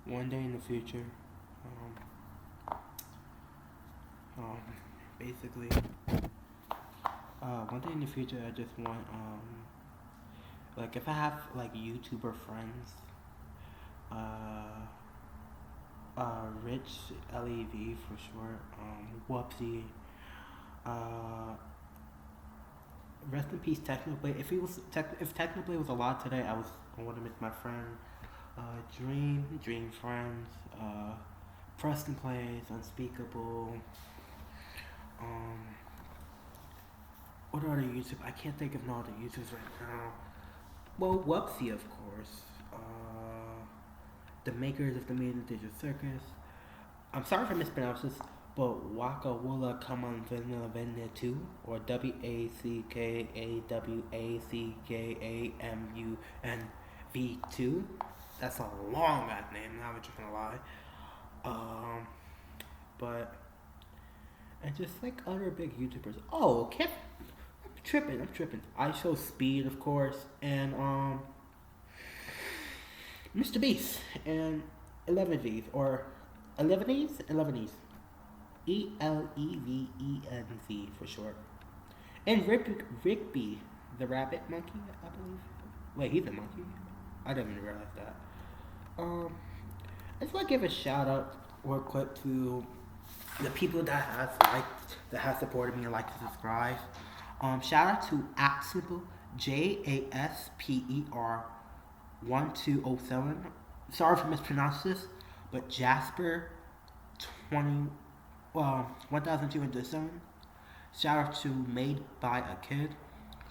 one day in the future, um, basically, one day in the future, I just want, like, if I have like YouTuber friends, uh, Rich Lev for short, Whoopsie, uh, rest in peace, Technoblade. If Technoblade was alive today, I want to miss my friend, Dream Friends, Preston Plays, Unspeakable. Um, what are the YouTube? I can't think of no other YouTubers right now. Well, Whoopsie, of course. The makers of the Maiden Digital Circus. I'm sorry if I mispronounced this, but Waka Willa Come on Vanilla Vanilla 2, or WACKAWACKAMUNV2. That's a long ass name, not just gonna lie. Um, but, and just like other big YouTubers. Oh, I'm tripping. I show Speed, of course, and Mr. Beast, and 11Vs, or 11Es? Elevenz for short. And Rigby, the rabbit monkey, I believe. Wait, he's a monkey? I didn't even realize that. Um, I just want to give a shout out real quick to the people that has supported me and liked to subscribe. Shout out to Simple JASPER 1207. Sorry if I mispronounced this, but Jasper 20 1207. Shout out to Made by a Kid.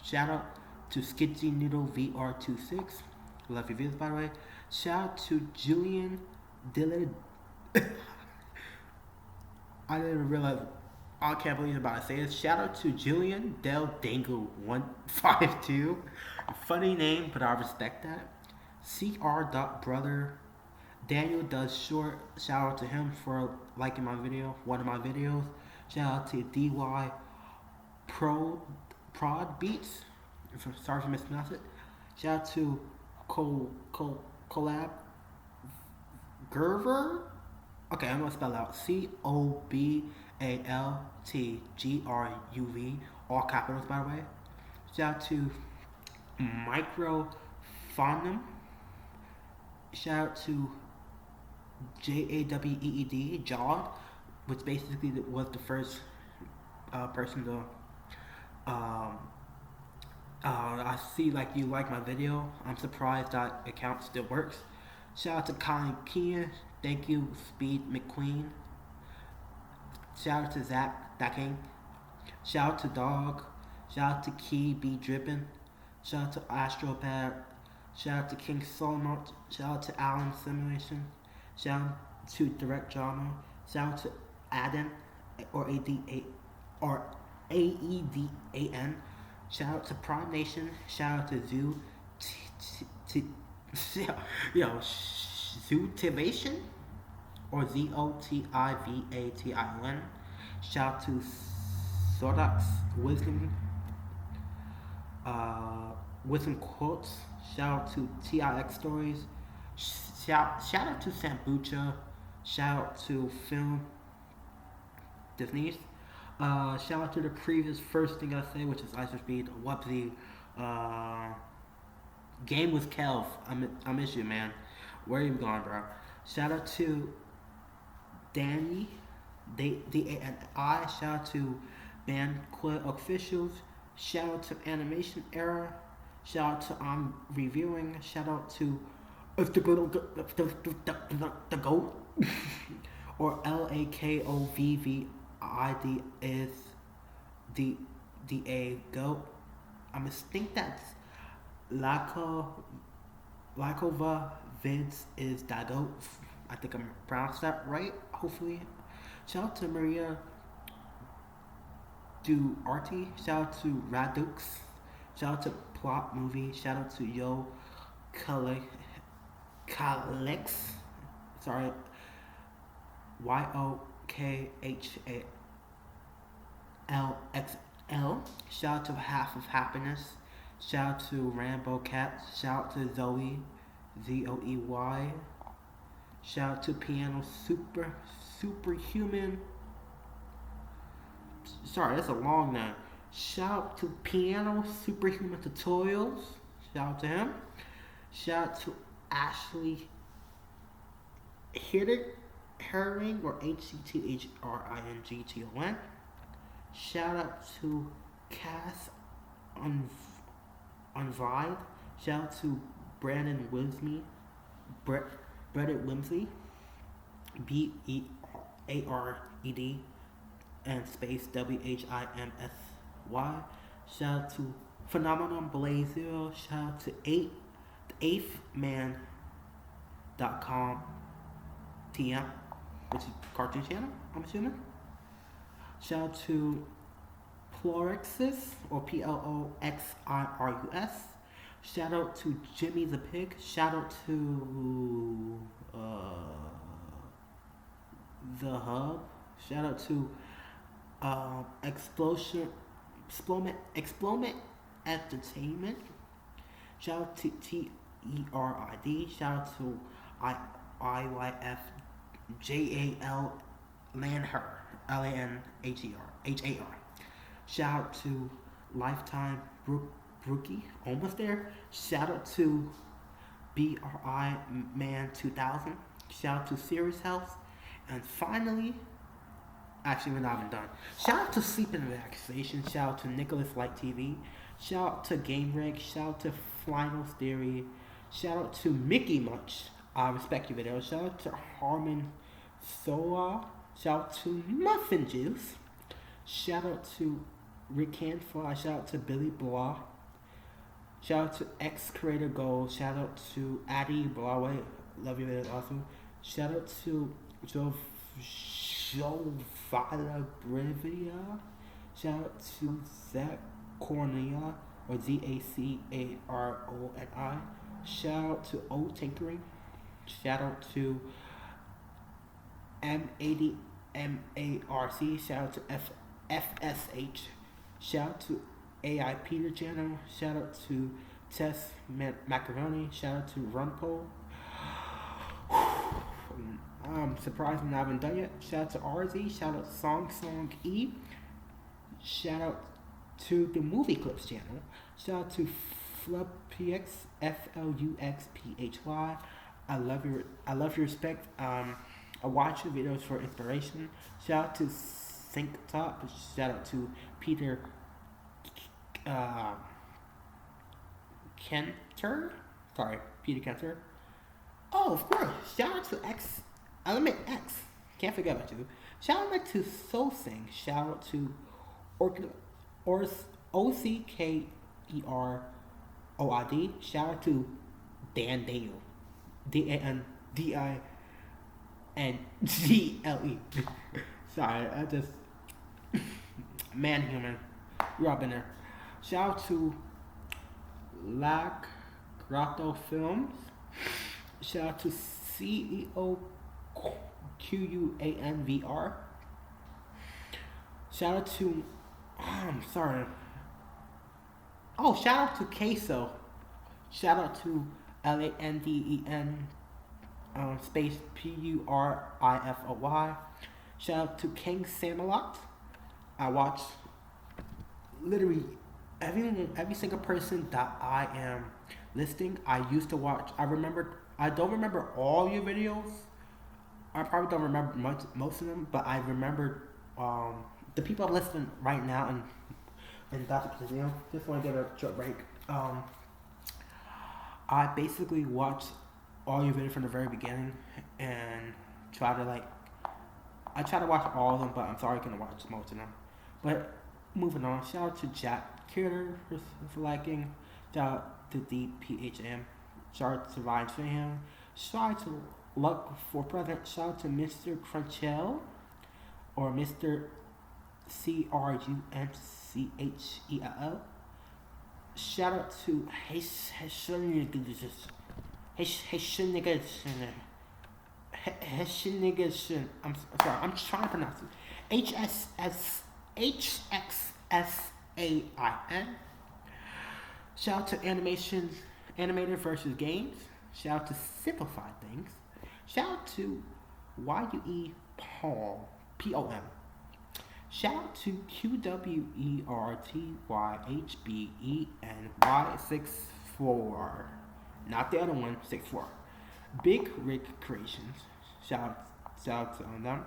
Shout out to Skitsy Noodle VR26. Love your videos, by the way. Shout out to Julian Dillard. I didn't even realize. I can't believe I'm about to say this. Shout out to Julian Del Dangle 152. Funny name, but I respect that. Brother Daniel does short. Shout out to him for liking my video, one of my videos. Shout out to DY Prod Beats. Sorry if I mispronounced it. Shout out to Collab Gerver. Okay, I'm gonna spell out COBALTGRUV. All capitals, by the way. Shout out to Microphonum. Shout out to JAWEED, Jawed, which basically was the first person to. I see like you like my video. I'm surprised that account still works. Shout out to Colin Keane. Thank you, Speed McQueen. Shout out to Zach Dacking. Shout out to Dog. Shout out to Key B Drippin. Shout out to Astrobad. Shout out to King Solomon. Shout out to Alan Simulation. Shout out to Direct Drama. Shout out to Aden or AEDAN. Shout out to Prime Nation. Shout out to Zoo Zootivation or ZOTIVATION. Shout out to Sodax Wisdom Quotes. Shout out to TIX Stories. Shout out to Sambucha. Shout out to Film Disney's. Shout out to the previous first thing I say, which is Ice Speed, Whoopsie, Game with Kelv. I miss you, man. Where you gone, bro? Shout out to Danny, DANI. Shout out to Banquet Officials. Shout out to Animation Era. Shout out to Reviewing. Shout out to the GOAT or LAKOVVID is the A GOAT. I must think that's Lakova Vince is that GOAT. I think I'm pronounced that right, hopefully. Shout out to Maria Duarte. Shout out to Radux. Shout out to Plot Movie. Shout out to Yo Kalex. Sorry. YOKHALXL. Shout out to Half of Happiness. Shout out to Rambo Cat. Shout out to Zoe, ZOEY. Shout out to Piano Superhuman. Sorry, that's a long name. Shout out to Piano Superhuman Tutorials. Shout out to him. Shout out to Ashley Herring or HCTHRINGTON. Shout out to Cass Unvide. Shout out to Brandon Wimsey. Bredit Wimsey. BEARED and space WHIMSY. Shout out to Phenomenon Blazer. Shout out to 8thman.com TM, which is cartoon channel, I'm assuming. Shout out to Plorixus or PLOXIRUS. Shout out to Jimmy the Pig. Shout out to The Hub. Shout out to Exploment Entertainment. Shout out to TERID. Shout out to IYFJAL Lanher. LANHER. Shout out to Lifetime Brookie. Almost there. Shout out to BRI Man 2000. Shout out to Serious Health. And finally, actually, we're not even done. Shout out to Sleep and Relaxation. Shout out to Nicholas Light TV. Shout out to Game Rig. Shout out to Finals Theory. Shout out to Mickey Munch. I respect your video. Shout out to Harmon Soa. Shout out to Muffin Juice. Shout out to Rick Canfly. Shout out to Billy Blah. Shout out to X Creator Gold. Shout out to Addie Blaway. Love you, video awesome. Shout out to Joe Vala Brivia. Shout out to Zach Cornea or ZACARONI. Shout out to Old Tinkering. Shout out to M80MARC. Shout out to FSH. Shout out to AI Peter Channel. Shout out to Tess Macaroni. Shout out to Runpo. I'm surprised I'm not even done yet. Shout out to RZ. Shout out to Song E. Shout out to the Movie Clips channel. Shout out to Fluxphy, FLUXPHY. I love your respect. I watch your videos for inspiration. Shout out to Sync Top. Shout out to Peter Kenter. Sorry, Peter Kenter. Oh, of course. Shout out to Element X. Can't forget about you. Shout out to Soul Sing. Shout out to OCKEROID. Shout out to Dan Daniel. DANDINGLE. Sorry, I just man human. You're up in there. Shout out to Lac Grotto Films. Shout out to CEO QUANVR. Shout out to shout out to Queso. Shout out to LANDEN space PURIFOY. Shout out to King Samalot. I watch literally every single person that I am listing. I used to watch. I don't remember all your videos. I probably don't remember most of them, but I remember the people I'm listing right now and that's the video. Just want to give a short break. I basically watched all your videos from the very beginning and try to watch all of them, but I'm sorry I couldn't watch most of them. But moving on, shout out to Jack Kierder for liking. Shout out to DPHM. Shout out to Ryan Strahan. Shout out to Luck for President. Shout out to Mr. Crunchell or Mr. CRUNCHELL. Shout out to Heshinigation. I'm sorry, I'm trying to pronounce it. HXSAIN. Shout out to Animator versus Games. Shout out to Simplify Things. Shout out to YUE Palm, POM. Shout out to QWERTYHBENY64. Not the other one, 64. Big Rick Creations. Shout out to them.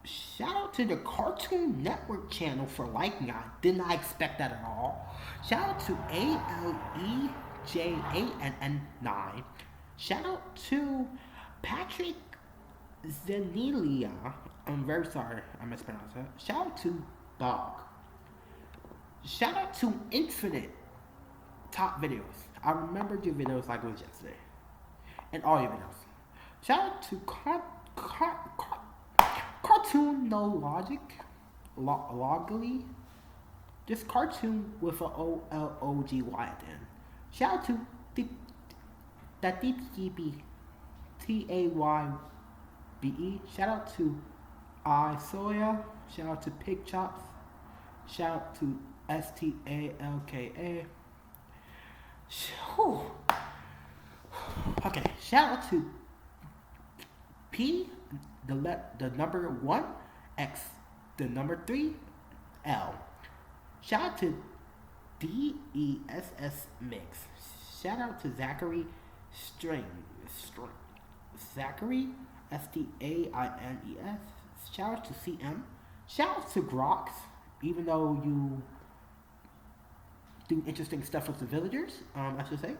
Shout out to the Cartoon Network channel for liking. I did not expect that at all. Shout out to ALEJANN9. Shout out to Patrick Zenilia. I'm very sorry I mispronounced that. Shout out to Dog. Shout out to Infinite Top Videos. I remembered your videos like it was yesterday. And all your videos. Shout out to Cartoon No Logic. Logly. Just cartoon with a OLOGY at the end. Shout out to that DTB TAYBE. Shout out to iSoya. Shout out to Pig Chops. Shout out to STALKA. Okay, shout out to P, the number 1, X, the number 3, L. Shout out to DESS Mix. Shout out to Zachary String. Zachary STAINES. Shout out to CM. Shout out to Grox, even though you do interesting stuff with the villagers, I should say.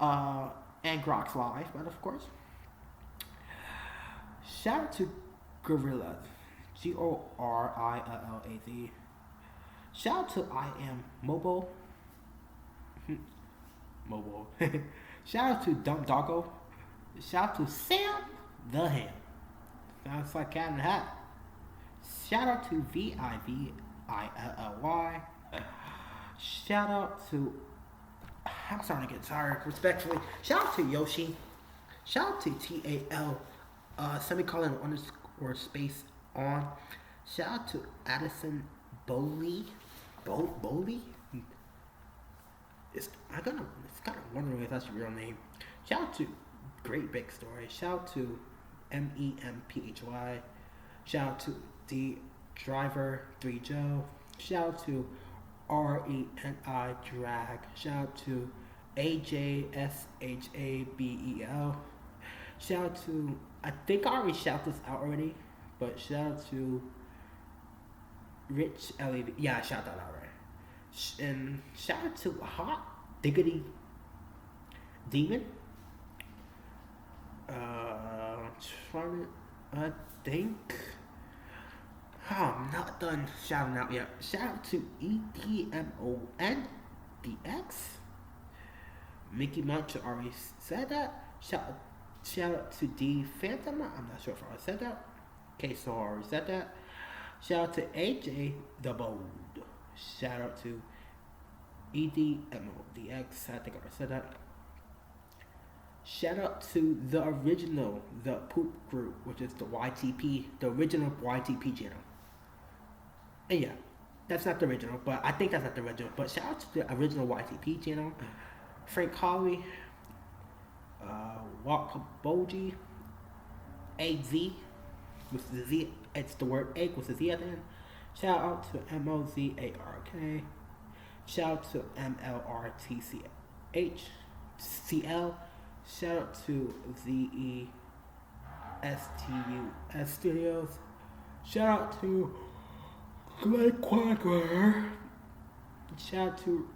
And Grox Live, but of course. Shout out to Gorillaz. GORILLAZ. Shout out to I Am Mobile. Mobile. Shout out to Dumb Doggo. Shout out to Sam the Ham. Sounds like Cat in the Hat. Shout out to VIVILLY. Shout out to, I'm starting to get tired, respectfully. Shout out to Yoshi. Shout out to TAL, semicolon underscore space on. Shout out to Addison Bowley. Bowley? It's kind of wondering if that's your real name. Shout out to Great Big Story. Shout out to MEMPHY. Shout out to D Driver 3 Joe. Shout out to RENI Drag. Shout out to AJSHABEL. Shout out to, I think I already shouted this out already, but shout out to Rich LED. Yeah, I shouted that out already. And shout out to Hot Diggity Demon. I think. I'm not done shouting out yet. Shout out to EDMONDX. Mickey Munch already said that. Shout out to D Phantom. I'm not sure if I already said that. Okay, so I already said that. Shout out to AJ the Bold. Shout out to EDMODX. I think I already said that. Shout out to the original, the Poop Group, which is the YTP, the original YTP channel. And yeah, that's not the original, but I think that's not the original. But shout out to the original YTP channel. Frank Holly, Walt Boji, AZ, with the Z, it's the word egg with the Z at the end. Shout out to MOZARK. Shout out to MLRTCHCL. Shout out to ZESTUS Studios. Shout out to Glenn Quagler. Shout out to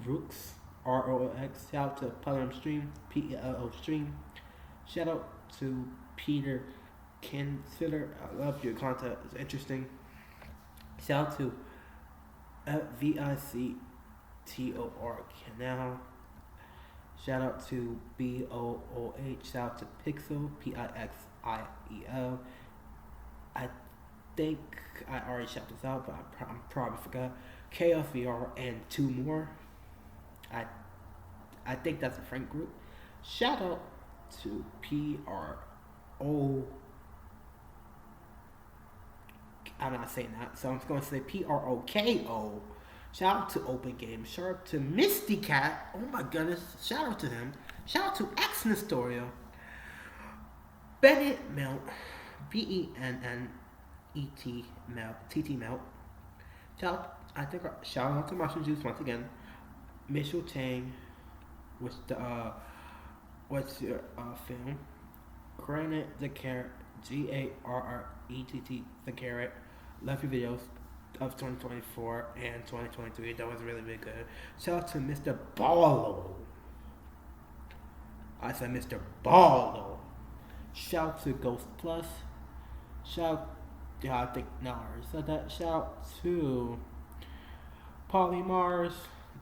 Rooks, ROX. Shout out to Pelham Stream, PELO Stream. Shout out to Peter Kinsider. I love your content, it's interesting. Shout out to VICTOR Canal. Shout out to BOOH. Shout out to Pixel, PIXIEL. I think I already shouted this out, but I probably forgot. KFVR and 2 more. I think that's a Frank group. Shout out to PRO. I'm not saying that, so I'm going to say PROKO. Shout out to Open Game. Shout out to Misty Cat. Oh my goodness. Shout out to him. Shout out to X Nestorio. Bennett Melt, Vennnet Melt, TT Melt. Shout out to Mushroom Juice once again. Mitchell Tang, with the what's your film? Granite the Carrot, Garrett, the Carrot. Love your videos of 2024 and 2023. That was really, really good. Shout out to Mr. Barlow. I said Mr. Barlow. Shout out to Ghost Plus. Shout, yeah, I think no, I said that. Shout out to Polymars.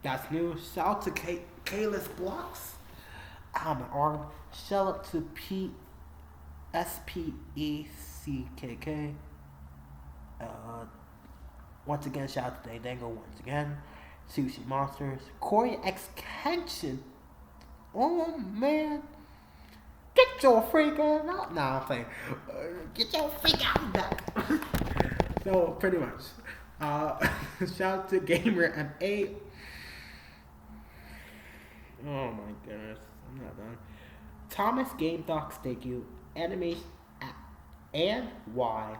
That's new. Shout out to Kalis Blocks. Ow, my arm. Shout out to SPECKK. Once again, shout out to Dango once again. Sushi Monsters. Corey X Kenshin. Oh man. Get your freak ass out. Nah, I'm playing. Get your freak out back. So, pretty much. Shout out to Gamer M8. Oh my goodness. I'm not done. Thomas Game Docs, thank you. Animation and Y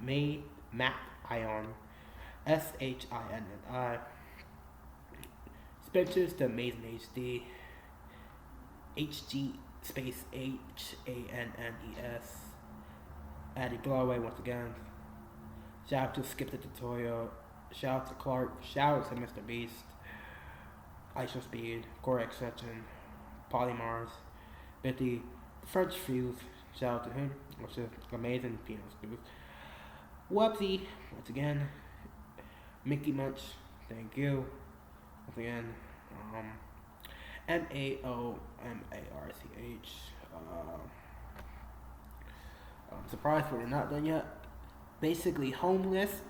made Map Ion SHINNI. Spencer's the Amazing HD. HG space HANNES. Addy Blowaway once again. Shout out to Skip the Tutorial. Shout out to Clark. Shout out to Mr. Beast. ISO Speed. Corey Exception. Polymars. Bitty. French Fuse. Shout out to him. Which is amazing piano skills. Whoopsie. Once again. Mickey Munch. Thank you. Once again. MAOMARCH. I'm surprised we're not done yet. Basically homeless.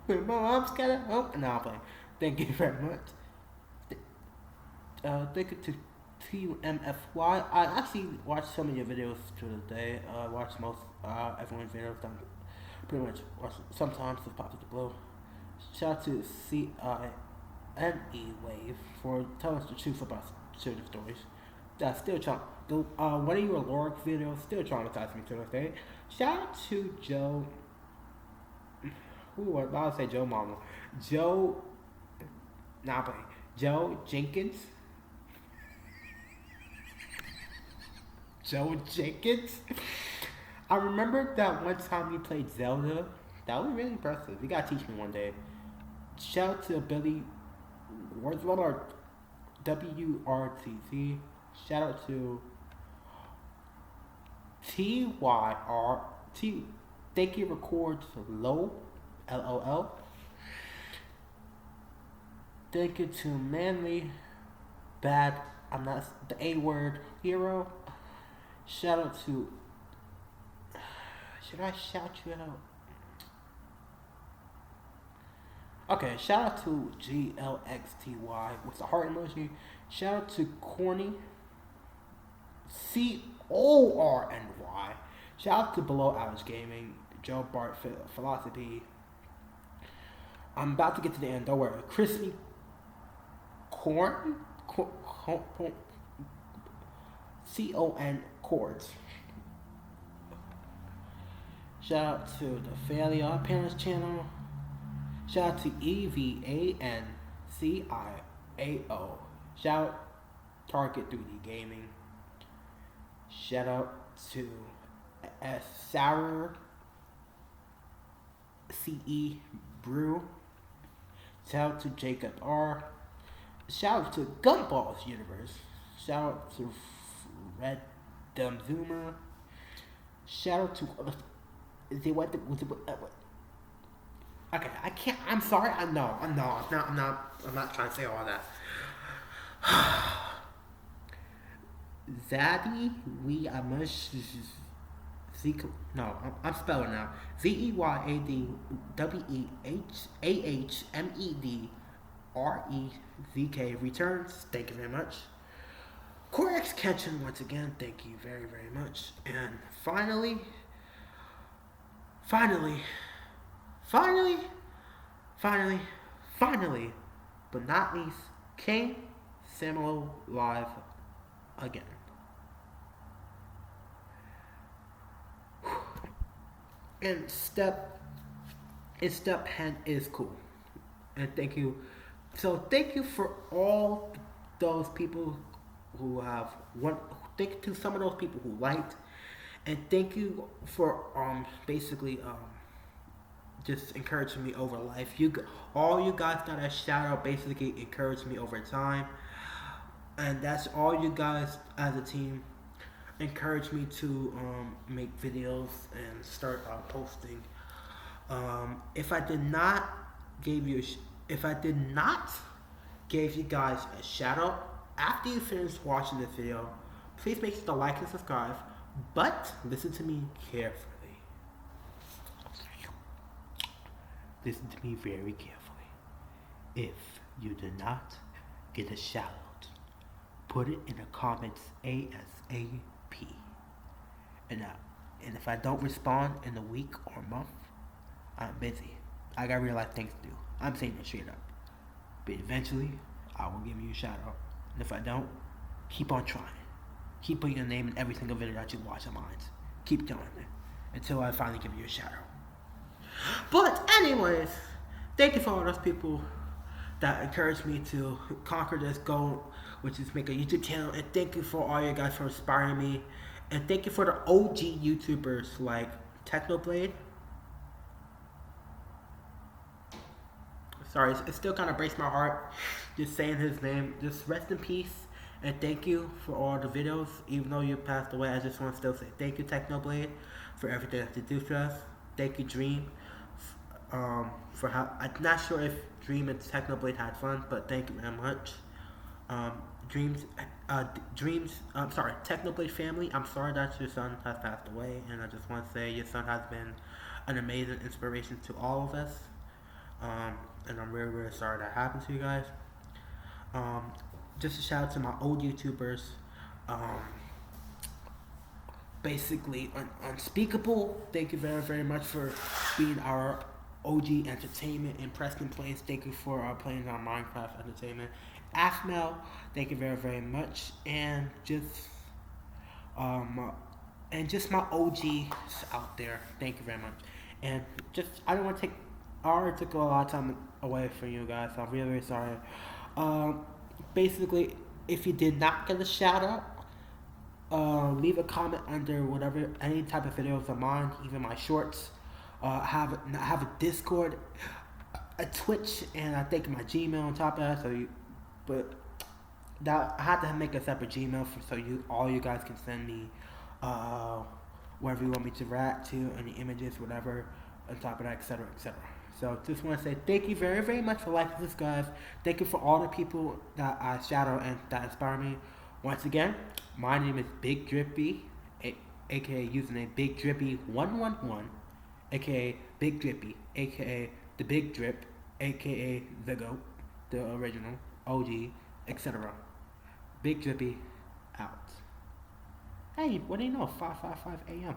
My mom's got a home. No, I'm playing. Thank you very much. Thank you to TMFY. I actually watched some of your videos through the day. I watched most everyone's videos done. Pretty much watch sometimes just pop to the blow. Shout out to CINE Wave for telling us the truth about certain stories. That's still one of your Loric videos still traumatized me to this day. Shout out to Joe. Who I about to say Joe Mama. Joe Jenkins. Joe Jenkins. I remember that one time you played Zelda. That was really impressive. You gotta teach me one day. Shout out to Billy WRTC. Shout out to TYRT. Thank you records low. LOL. Thank you to Manly Bad. I'm not the A word hero. Shout out to. Should I shout you out? Okay, shout out to GLXTY with the heart emoji. Shout out to Corny CORNY. Shout out to Below Average Gaming, Joe Bart Philosophy. I'm about to get to the end, don't worry. Crispy Corn CON Chords. Shout out to the Fairly Odd Parents channel. Shout out to EVANCIAO. Shout out Target 3D Gaming. Shout out to Sour CE Brew. Shout out to Jacob R. Shout out to Gumballs Universe. Shout out to Red Dumb Zoomer. Shout out to okay, I can't. I'm sorry. I'm not trying to say all that. Zaddy, no, I'm spelling now. ZEYADWEHAHMEDREZK returns. Thank you very much. Corex Kenshin once again. Thank you very, very much. And finally, but not least, King Samuel live again. and Step Hen is cool. And thank you. So thank you for all those people who have one. Thank you to some of those people who liked, and thank you for basically just encouraging me over life. All you guys that I shout out basically encouraged me over time, and that's all you guys as a team encouraged me to make videos and start posting. If I did not if I did not give you guys a shout out after you finish watching this video, please make sure to like and subscribe. But listen to me carefully. Listen to me very carefully. If you did not get a shout out, put it in the comments ASAP. And if I don't respond in a week or month, I'm busy. I got real life things to do. I'm saying it straight up. But eventually, I will give you a shout out. And if I don't, keep on trying. Keep putting your name in every single video that you watch of mine. Keep doing it until I finally give you a shout out. But anyways, thank you for all those people that encouraged me to conquer this goal, which is make a YouTube channel. And thank you for all you guys for inspiring me. And thank you for the OG YouTubers like Technoblade. Sorry, it still kind of breaks my heart just saying his name. Just rest in peace. And thank you for all the videos. Even though you passed away, I just want to still say thank you, Technoblade, for everything that you do for us. Thank you, Dream, for how. I'm not sure if Dream and Technoblade had fun, but thank you very much. Technoblade family, I'm sorry that your son has passed away, and I just want to say your son has been an amazing inspiration to all of us. And I'm really, really sorry that happened to you guys. Just a shout out to my old YouTubers. Basically, Unspeakable, thank you very, very much for being our OG entertainment. And Preston Plays, thank you for playing our Minecraft entertainment. Afmel, thank you very, very much. And just my OGs out there, thank you very much. And just, I don't want to take, I already took a lot of time away from you guys, so I'm really, really sorry. Basically, if you did not get a shout out, leave a comment under whatever, any type of videos of mine, even my shorts. I have a Discord, a Twitch, and I think my Gmail on top of that. I had to make a separate Gmail so all you guys can send me wherever you want me to react to, any images, whatever, on top of that, etc., etc. So just want to say thank you very, very much for liking this, guys. Thank you for all the people that I shout out and that inspire me. Once again, my name is Big Drippy, aka username Big Drippy 111, aka Big Drippy, aka the Big Drip, aka the GOAT, the original, OG, etc. Big Drippy out. Hey, what do you know? 5:55 a.m.